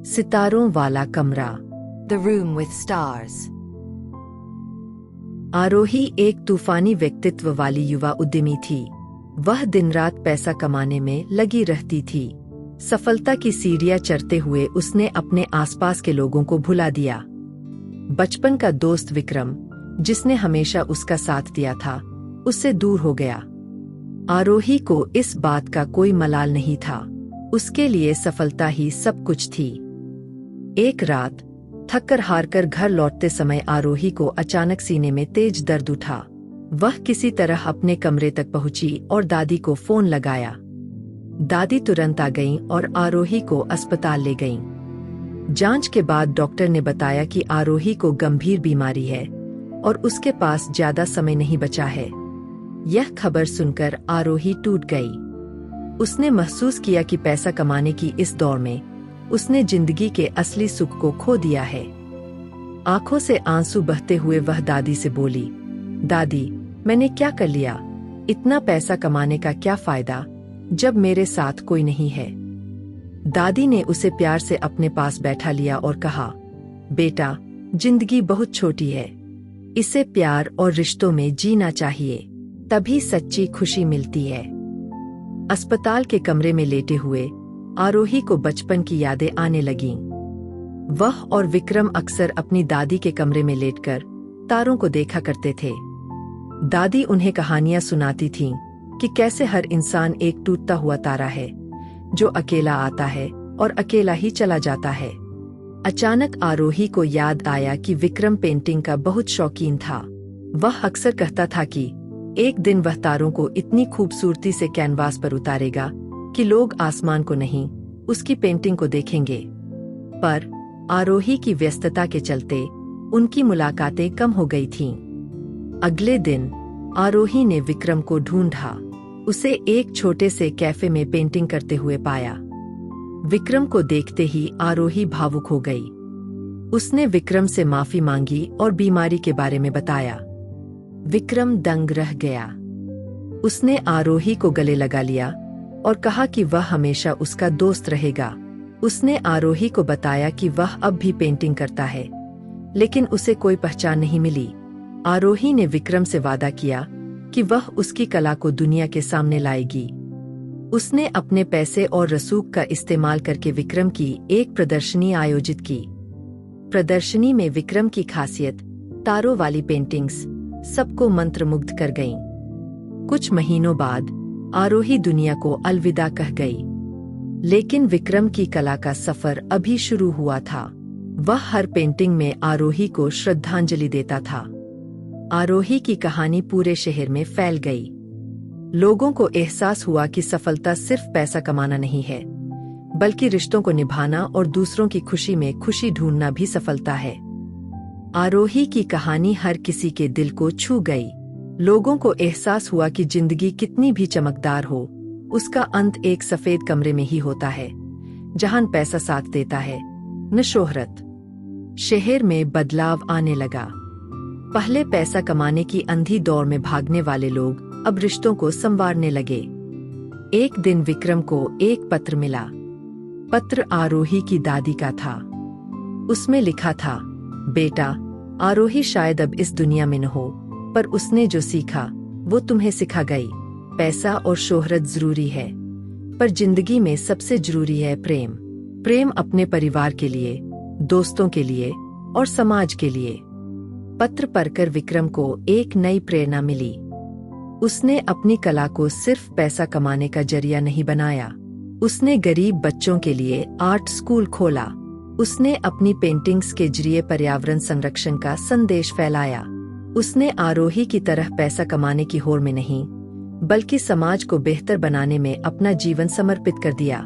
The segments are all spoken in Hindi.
सितारों वाला कमरा। The room with stars. आरोही एक तूफानी व्यक्तित्व वाली युवा उद्यमी थी। वह दिन रात पैसा कमाने में लगी रहती थी। सफलता की सीढ़ियां चढ़ते हुए उसने अपने आसपास के लोगों को भुला दिया। बचपन का दोस्त विक्रम, जिसने हमेशा उसका साथ दिया था, उससे दूर हो गया। आरोही को इस बात का कोई मलाल नहीं था। उसके लिए सफलता ही सब कुछ थी। एक रात थककर हारकर घर लौटते समय आरोही को अचानक सीने में तेज दर्द उठा। वह किसी तरह अपने कमरे तक पहुंची और दादी को फोन लगाया। दादी तुरंत आ गईं और आरोही को अस्पताल ले गईं। जांच के बाद डॉक्टर ने बताया कि आरोही को गंभीर बीमारी है और उसके पास ज्यादा समय नहीं बचा है। यह खबर सुनकर आरोही टूट गई। उसने महसूस किया कि पैसा कमाने की इस दौड़ में उसने जिंदगी के असली सुख को खो दिया है। आंखों से आंसू बहते हुए वह दादी से बोली, दादी, मैंने क्या कर लिया? इतना पैसा कमाने का क्या फायदा जब मेरे साथ कोई नहीं है? दादी ने उसे प्यार से अपने पास बैठा लिया और कहा, बेटा, जिंदगी बहुत छोटी है। इसे प्यार और रिश्तों में जीना चाहिए, तभी सच्ची खुशी मिलती है। अस्पताल के कमरे में लेटे हुए आरोही को बचपन की यादें आने लगीं। वह और विक्रम अक्सर अपनी दादी के कमरे में लेटकर तारों को देखा करते थे। दादी उन्हें कहानियां सुनाती थीं कि कैसे हर इंसान एक टूटता हुआ तारा है, जो अकेला आता है और अकेला ही चला जाता है। अचानक आरोही को याद आया कि विक्रम पेंटिंग का बहुत शौकीन था। वह अक्सर कहता था कि एक दिन वह तारों को इतनी खूबसूरती से कैनवास पर उतारेगा कि लोग आसमान को नहीं, उसकी पेंटिंग को देखेंगे। पर आरोही की व्यस्तता के चलते उनकी मुलाकातें कम हो गई थीं। अगले दिन आरोही ने विक्रम को ढूंढा। उसे एक छोटे से कैफे में पेंटिंग करते हुए पाया। विक्रम को देखते ही आरोही भावुक हो गई। उसने विक्रम से माफी मांगी और बीमारी के बारे में बताया। विक्रम दंग रह गया। उसने आरोही को गले लगा लिया और कहा कि वह हमेशा उसका दोस्त रहेगा। उसने आरोही को बताया कि वह अब भी पेंटिंग करता है, लेकिन उसे कोई पहचान नहीं मिली। आरोही ने विक्रम से वादा किया कि वह उसकी कला को दुनिया के सामने लाएगी। उसने अपने पैसे और रसूख का इस्तेमाल करके विक्रम की एक प्रदर्शनी आयोजित की। प्रदर्शनी में विक्रम की खासियत, तारों वाली पेंटिंग्स, सबको मंत्रमुग्ध कर गईं। कुछ महीनों बाद आरोही दुनिया को अलविदा कह गई, लेकिन विक्रम की कला का सफर अभी शुरू हुआ था। वह हर पेंटिंग में आरोही को श्रद्धांजलि देता था। आरोही की कहानी पूरे शहर में फैल गई। लोगों को एहसास हुआ कि सफलता सिर्फ पैसा कमाना नहीं है, बल्कि रिश्तों को निभाना और दूसरों की खुशी में खुशी ढूंढना भी सफलता है। आरोही की कहानी हर किसी के दिल को छू गई। लोगों को एहसास हुआ कि जिंदगी कितनी भी चमकदार हो, उसका अंत एक सफेद कमरे में ही होता है, जहां पैसा साथ देता है, न शोहरत। शहर में बदलाव आने लगा। पहले पैसा कमाने की अंधी दौड़ में भागने वाले लोग अब रिश्तों को संवारने लगे। एक दिन विक्रम को एक पत्र मिला। पत्र आरोही की दादी का था। उसमें लिखा था, बेटा, आरोही शायद अब इस दुनिया में न हो, पर उसने जो सीखा वो तुम्हें सिखा गई। पैसा और शोहरत जरूरी है, पर जिंदगी में सबसे जरूरी है प्रेम। प्रेम अपने परिवार के लिए, दोस्तों के लिए और समाज के लिए। पत्र पढ़कर विक्रम को एक नई प्रेरणा मिली। उसने अपनी कला को सिर्फ पैसा कमाने का जरिया नहीं बनाया। उसने गरीब बच्चों के लिए आर्ट स्कूल खोला। उसने अपनी पेंटिंग्स के जरिए पर्यावरण संरक्षण का संदेश फैलाया। उसने आरोही की तरह पैसा कमाने की होड़ में नहीं, बल्कि समाज को बेहतर बनाने में अपना जीवन समर्पित कर दिया।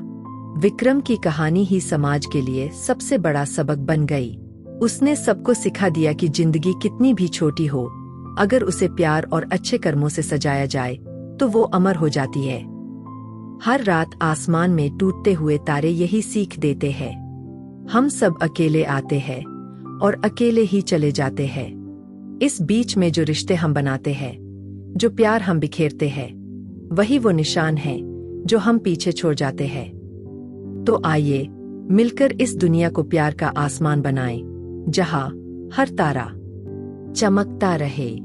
विक्रम की कहानी ही समाज के लिए सबसे बड़ा सबक बन गई। उसने सबको सिखा दिया कि जिंदगी कितनी भी छोटी हो, अगर उसे प्यार और अच्छे कर्मों से सजाया जाए तो वो अमर हो जाती है। हर रात आसमान में टूटते हुए तारे यही सीख देते हैं। हम सब अकेले आते हैं और अकेले ही चले जाते हैं। इस बीच में जो रिश्ते हम बनाते हैं, जो प्यार हम बिखेरते हैं, वही वो निशान है जो हम पीछे छोड़ जाते हैं। तो आइए मिलकर इस दुनिया को प्यार का आसमान बनाएं, जहां हर तारा चमकता रहे।